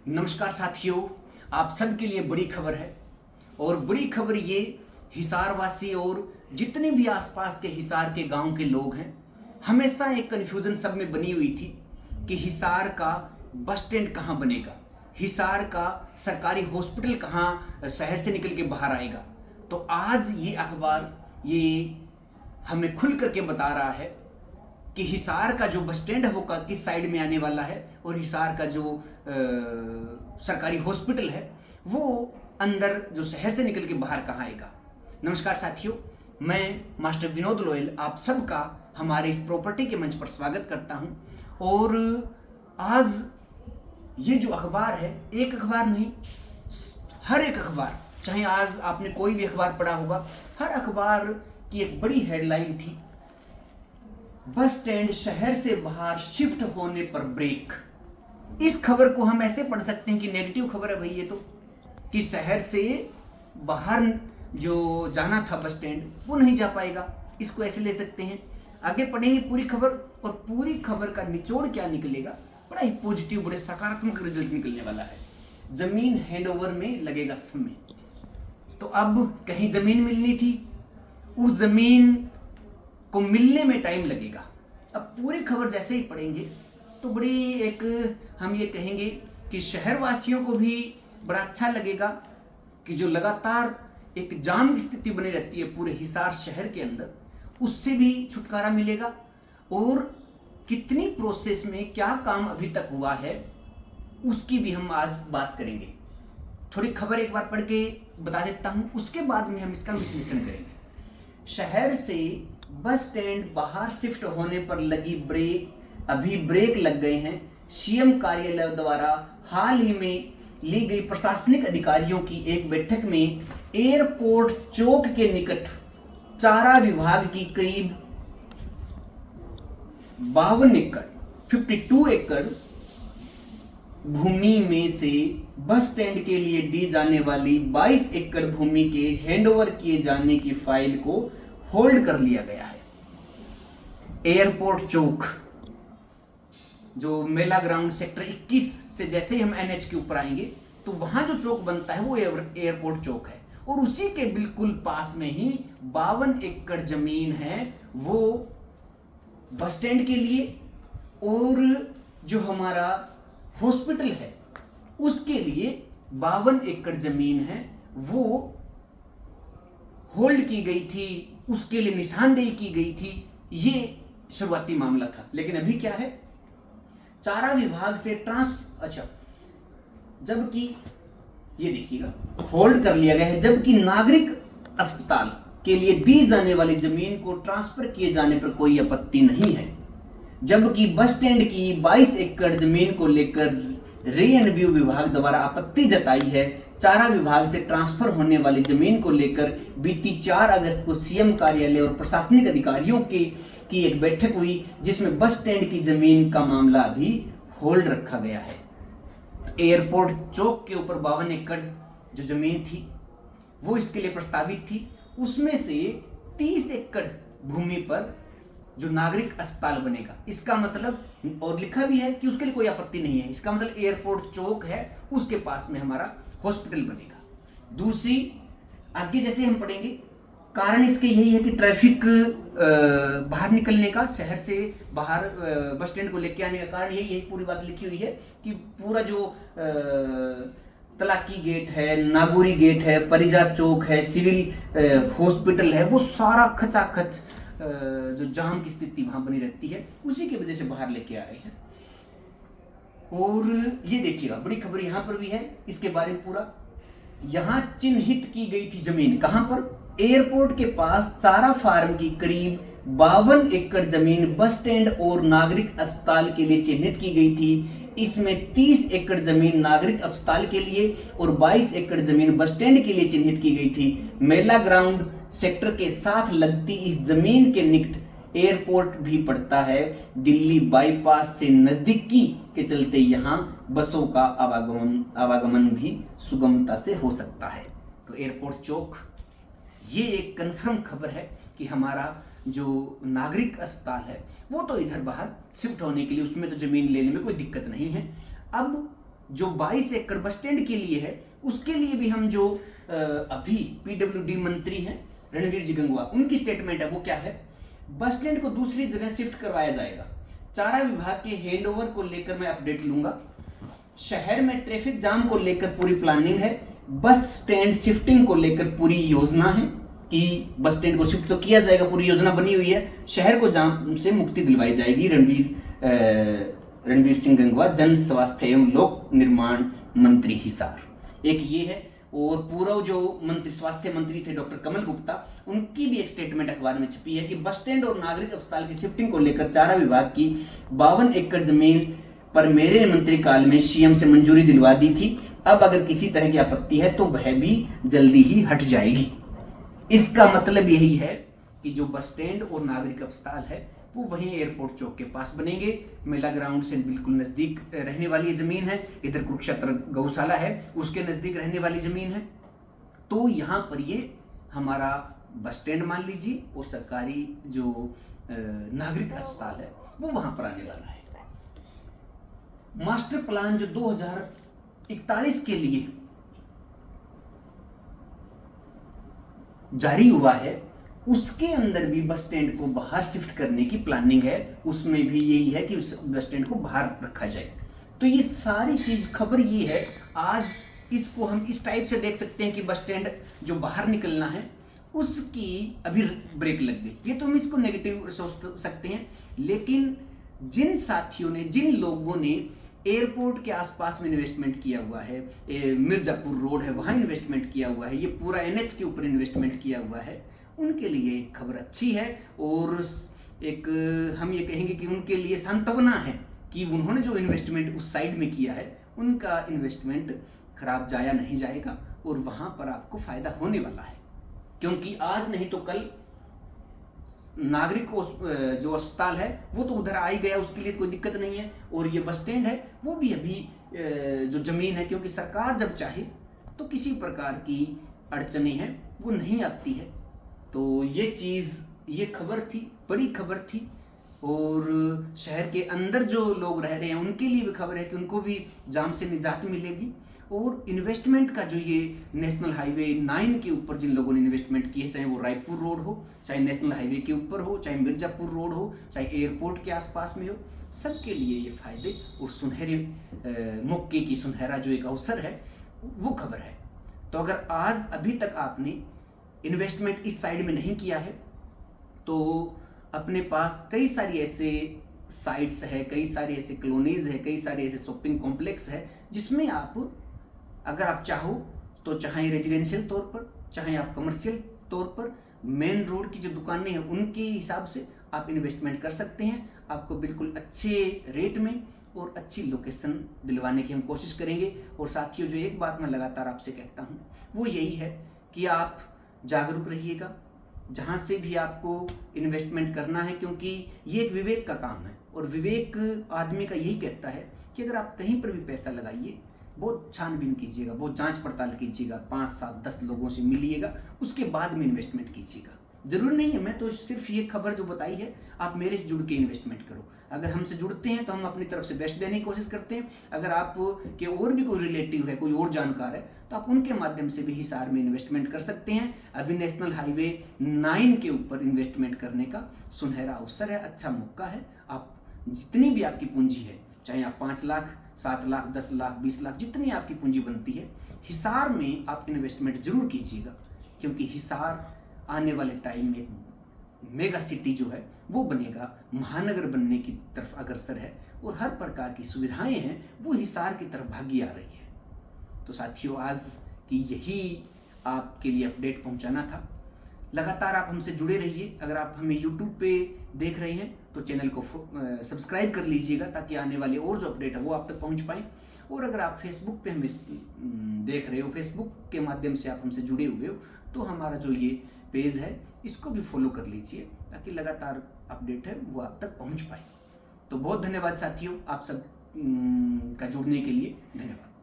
नमस्कार साथियों, आप सबके लिए बड़ी खबर है। और बड़ी खबर ये हिसार वासी और जितने भी आसपास के हिसार के गांव के लोग हैं, हमेशा एक कन्फ्यूजन सब में बनी हुई थी कि हिसार का बस स्टैंड कहाँ बनेगा, हिसार का सरकारी हॉस्पिटल कहाँ शहर से निकल के बाहर आएगा। तो आज ये अखबार ये हमें खुल करके बता रहा है कि हिसार का जो बस स्टैंड है वो किस साइड में आने वाला है और हिसार का जो सरकारी हॉस्पिटल है वो अंदर जो शहर से निकल के बाहर कहाँ आएगा। नमस्कार साथियों, मैं मास्टर विनोद लोयल आप सबका हमारे इस प्रॉपर्टी के मंच पर स्वागत करता हूं। और आज ये जो अखबार है, एक अखबार नहीं, हर एक अखबार, चाहे आज आपने कोई भी अखबार पढ़ा होगा, हर अखबार की एक बड़ी हेडलाइन थी, बस स्टैंड शहर से बाहर शिफ्ट होने पर ब्रेक। इस खबर को हम ऐसे पढ़ सकते हैं कि नेगेटिव खबर है भाई ये तो, कि शहर से बाहर जो जाना था बस स्टैंड वो नहीं जा पाएगा, इसको ऐसे ले सकते हैं। आगे पढ़ेंगे पूरी खबर, और पूरी खबर का निचोड़ क्या निकलेगा, बड़ा ही पॉजिटिव, बड़े सकारात्मक रिजल्ट निकलने वाला है। जमीन हैंडओवर में लगेगा समय। तो अब कहीं जमीन मिलनी थी, उस जमीन को मिलने में टाइम लगेगा। अब पूरी खबर जैसे ही पढ़ेंगे तो बड़ी एक हम ये कहेंगे कि शहर वासियों को भी बड़ा अच्छा लगेगा कि जो लगातार एक जाम की स्थिति बनी रहती है पूरे हिसार शहर के अंदर, उससे भी छुटकारा मिलेगा। और कितनी प्रोसेस में क्या काम अभी तक हुआ है उसकी भी हम आज बात करेंगे। थोड़ी खबर एक बार पढ़ के बता देता हूं, उसके बाद में हम इसका विश्लेषण करेंगे। शहर से बस स्टैंड बाहर शिफ्ट होने पर लगी ब्रेक, अभी ब्रेक लग गए हैं। सीएम कार्यालय द्वारा हाल ही में ली गई प्रशासनिक अधिकारियों की एक बैठक में एयरपोर्ट चौक के निकट चारा विभाग की करीब 52 एकड़ भूमि में से बस स्टैंड के लिए दी जाने वाली 22 एकड़ भूमि के हैंडओवर किए जाने की फाइल को होल्ड कर लिया गया है। एयरपोर्ट चौक, जो मेला ग्राउंड सेक्टर 21 से जैसे ही हम एनएच के ऊपर आएंगे तो वहां जो चौक बनता है वो एयरपोर्ट चौक है, और उसी के बिल्कुल पास में ही 52 एकड़ जमीन है वो बस स्टैंड के लिए, और जो हमारा हॉस्पिटल है उसके लिए 52 एकड़ जमीन है वो होल्ड की गई थी, उसके लिए निशानदेही की गई थी। ये शुरुआती मामला था। लेकिन अभी क्या है, चारा विभाग से जबकि ये देखिएगा होल्ड कर लिया गया है, जबकि नागरिक अस्पताल के लिए दी जाने वाली जमीन को ट्रांसफर किए जाने पर कोई आपत्ति नहीं है। जबकि बस स्टैंड की 22 एकड़ जमीन को लेकर रीएनव्यू विभाग द्वारा आपत्ति जताई है। चारा विभाग से ट्रांसफर होने वाली जमीन को लेकर बीती 4 अगस्त को सीएम कार्यालय और प्रशासनिक अधिकारियों की एक बैठक हुई, जिसमें बस स्टैंड की जमीन का मामला अभी होल्ड रखा गया है। एयरपोर्ट चौक के ऊपर 52 एकड़ जो जमीन थी वो इसके लिए प्रस्तावित थी, उसमें से 30 एकड़ भूमि पर जो नागरिक अस्पताल बनेगा, इसका मतलब, और लिखा भी है कि उसके लिए कोई आपत्ति नहीं है, इसका मतलब एयरपोर्ट चौक है उसके पास में हमारा हॉस्पिटल बनेगा। दूसरी आगे जैसे हम पढ़ेंगे, कारण इसके यही है कि ट्रैफिक बाहर निकलने का, शहर से बाहर बस स्टैंड को लेके आने का कारण यही पूरी बात लिखी हुई है कि पूरा जो तलाकी गेट है, नागौरी गेट है, परिजा चौक है, सिविल हॉस्पिटल है, वो सारा खचाखच जो जाम की स्थिति वहां बनी रहती है, उसी की वजह से बाहर लेके आ रहे हैं। और ये देखिएगा बड़ी खबर यहां पर भी है, इसके बारे में पूरा यहां चिन्हित की गई थी जमीन, कहां पर, एयरपोर्ट के पास चारा फार्म की करीब 52 एकड़ जमीन बस स्टैंड और नागरिक अस्पताल के लिए चिन्हित की गई थी। इसमें 30 एकड़ जमीन नागरिक अस्पताल के लिए और 22 एकड़ जमीन बस स्टैंड के लिए चिन्हित की गई थी। मेला ग्राउंड सेक्टर के साथ लगती इस जमीन के निकट एयरपोर्ट भी पड़ता है। दिल्ली बाईपास से नजदीकी के चलते यहाँ बसों का आवागमन भी सुगमता से हो सकता है। तो एयरपोर्ट चौक, ये एक कंफर्म खबर है कि हमारा जो नागरिक अस्पताल है वो तो इधर बाहर शिफ्ट होने के लिए, उसमें तो जमीन लेने में कोई दिक्कत नहीं है। अब जो 22 एकड़ बस स्टैंड के लिए है, उसके लिए भी हम जो अभी पीडब्ल्यूडी मंत्री हैं रणवीर जी गंगवा, उनकी स्टेटमेंट है वो क्या है, बस स्टैंड को दूसरी जगह शिफ्ट करवाया जाएगा। चारा विभाग के हैंडओवर को लेकर मैं अपडेट लूंगा। शहर में ट्रैफिक जाम को लेकर पूरी प्लानिंग है, बस स्टैंड शिफ्टिंग को लेकर पूरी योजना है कि बस स्टैंड को शिफ्ट तो किया जाएगा, पूरी योजना बनी हुई है। शहर को जाम से मुक्ति दिलवाई जाएगी। रणवीर सिंह गंगवा, जन स्वास्थ्य एवं लोक निर्माण मंत्री हिसार, एक ये है। और पूर्व जो मंत्री स्वास्थ्य मंत्री थे डॉक्टर कमल गुप्ता, उनकी भी एक स्टेटमेंट अखबार में छपी है कि बस स्टैंड और नागरिक अस्पताल की शिफ्टिंग को लेकर चारा विभाग की 52 एकड़ जमीन पर मेरे मंत्रिकाल में सीएम से मंजूरी दिलवा दी थी। अब अगर किसी तरह की आपत्ति है तो वह भी जल्दी ही हट जाएगी। इसका मतलब यही है कि जो बस स्टैंड और नागरिक अस्पताल है वो वहीं एयरपोर्ट चौक के पास बनेंगे। मेला ग्राउंड से बिल्कुल नज़दीक रहने वाली ये ज़मीन है। इधर कुरुक्षेत्र गौशाला है, उसके नज़दीक रहने वाली ज़मीन है। तो यहाँ पर ये हमारा बस स्टैंड मान लीजिए और सरकारी जो नागरिक अस्पताल है वो वहाँ पर आने वाला है। मास्टर प्लान जो 2041 के लिए जारी हुआ है, उसके अंदर भी बस स्टैंड को बाहर शिफ्ट करने की प्लानिंग है। उसमें भी यही है कि उस बस स्टैंड को बाहर रखा जाए। तो ये सारी चीज खबर ये है, आज इसको हम इस टाइप से देख सकते हैं कि बस स्टैंड जो बाहर निकलना है उसकी अभी ब्रेक लग गई। ये तो हम इसको नेगेटिव सोच सकते हैं, लेकिन जिन साथियों ने, जिन लोगों ने एयरपोर्ट के आसपास में इन्वेस्टमेंट किया हुआ है, मिर्जापुर रोड है वहाँ इन्वेस्टमेंट किया हुआ है, ये पूरा एनएच के ऊपर इन्वेस्टमेंट किया हुआ है, उनके लिए खबर अच्छी है। और एक हम ये कहेंगे कि उनके लिए सांत्वना है कि उन्होंने जो इन्वेस्टमेंट उस साइड में किया है, उनका इन्वेस्टमेंट खराब जाया नहीं जाएगा और वहाँ पर आपको फ़ायदा होने वाला है। क्योंकि आज नहीं तो कल नागरिक जो अस्पताल है वो तो उधर आ ही गया, उसके लिए कोई दिक्कत नहीं है। और ये बस स्टैंड है वो भी अभी जो ज़मीन है, क्योंकि सरकार जब चाहे तो किसी प्रकार की अड़चने हैं वो नहीं आती है। तो ये चीज़, ये खबर थी, बड़ी खबर थी। और शहर के अंदर जो लोग रह रहे हैं उनके लिए भी खबर है कि उनको भी जाम से निजात मिलेगी। और इन्वेस्टमेंट का जो ये नेशनल हाईवे 9 के ऊपर जिन लोगों ने इन्वेस्टमेंट की है, चाहे वो रायपुर रोड हो, चाहे नेशनल हाईवे के ऊपर हो, चाहे मिर्जापुर रोड हो, चाहे एयरपोर्ट के आसपास में हो, सबके लिए ये फायदे और सुनहरे मौके की सुनहरा जो एक अवसर है वो खबर है। तो अगर आज अभी तक आपने इन्वेस्टमेंट इस साइड में नहीं किया है तो अपने पास कई सारी ऐसे साइट्स है, कई सारे ऐसे कॉलोनीज है, कई सारे ऐसे शॉपिंग कॉम्प्लेक्स है जिसमें आप, अगर आप चाहो तो चाहे रेजिडेंशियल तौर पर, चाहे आप कमर्शियल तौर पर, मेन रोड की जो दुकानें हैं उनके हिसाब से आप इन्वेस्टमेंट कर सकते हैं। आपको बिल्कुल अच्छे रेट में और अच्छी लोकेशन दिलवाने की हम कोशिश करेंगे। और साथियों, जो एक बात मैं लगातार आपसे कहता हूँ वो यही है कि आप जागरूक रहिएगा जहाँ से भी आपको इन्वेस्टमेंट करना है, क्योंकि ये एक विवेक का काम है। और विवेक आदमी का यही कहता है कि अगर आप कहीं पर भी पैसा लगाइए, बहुत छानबीन कीजिएगा, बहुत जांच पड़ताल कीजिएगा, 5, 7, 10 लोगों से मिलिएगा, उसके बाद में इन्वेस्टमेंट कीजिएगा। जरूरी नहीं है, मैं तो सिर्फ ये खबर जो बताई है आप मेरे से जुड़ के इन्वेस्टमेंट करो। अगर हमसे जुड़ते हैं तो हम अपनी तरफ से बेस्ट देने की कोशिश करते हैं। अगर आप के और भी कोई रिलेटिव है, कोई और जानकार है, तो आप उनके माध्यम से भी हिसार में इन्वेस्टमेंट कर सकते हैं। अभी नेशनल हाईवे 9 के ऊपर इन्वेस्टमेंट करने का सुनहरा अवसर है, अच्छा मौका है। आप जितनी भी आपकी पूंजी है, चाहे आप 5 लाख, 7 लाख, 10 लाख, 20 लाख, जितनी आपकी पूंजी बनती है, हिसार में आप इन्वेस्टमेंट जरूर कीजिएगा। क्योंकि हिसार आने वाले टाइम में मेगा सिटी जो है वो बनेगा, महानगर बनने की तरफ अग्रसर है और हर प्रकार की सुविधाएं हैं वो हिसार की तरफ भागी आ रही है। तो साथियों, आज की यही आपके लिए अपडेट पहुंचाना था। लगातार आप हमसे जुड़े रहिए। अगर आप हमें YouTube पे देख रहे हैं तो चैनल को सब्सक्राइब कर लीजिएगा ताकि आने वाले और जो अपडेट है वो आप तक पहुंच पाए। और अगर आप फेसबुक पे हमें देख रहे हो, फेसबुक के माध्यम से आप हमसे जुड़े हुए हो, तो हमारा जो ये पेज है इसको भी फॉलो कर लीजिए ताकि लगातार अपडेट है वो आप तक पहुंच पाए। तो बहुत धन्यवाद साथियों, आप सब का जुड़ने के लिए धन्यवाद।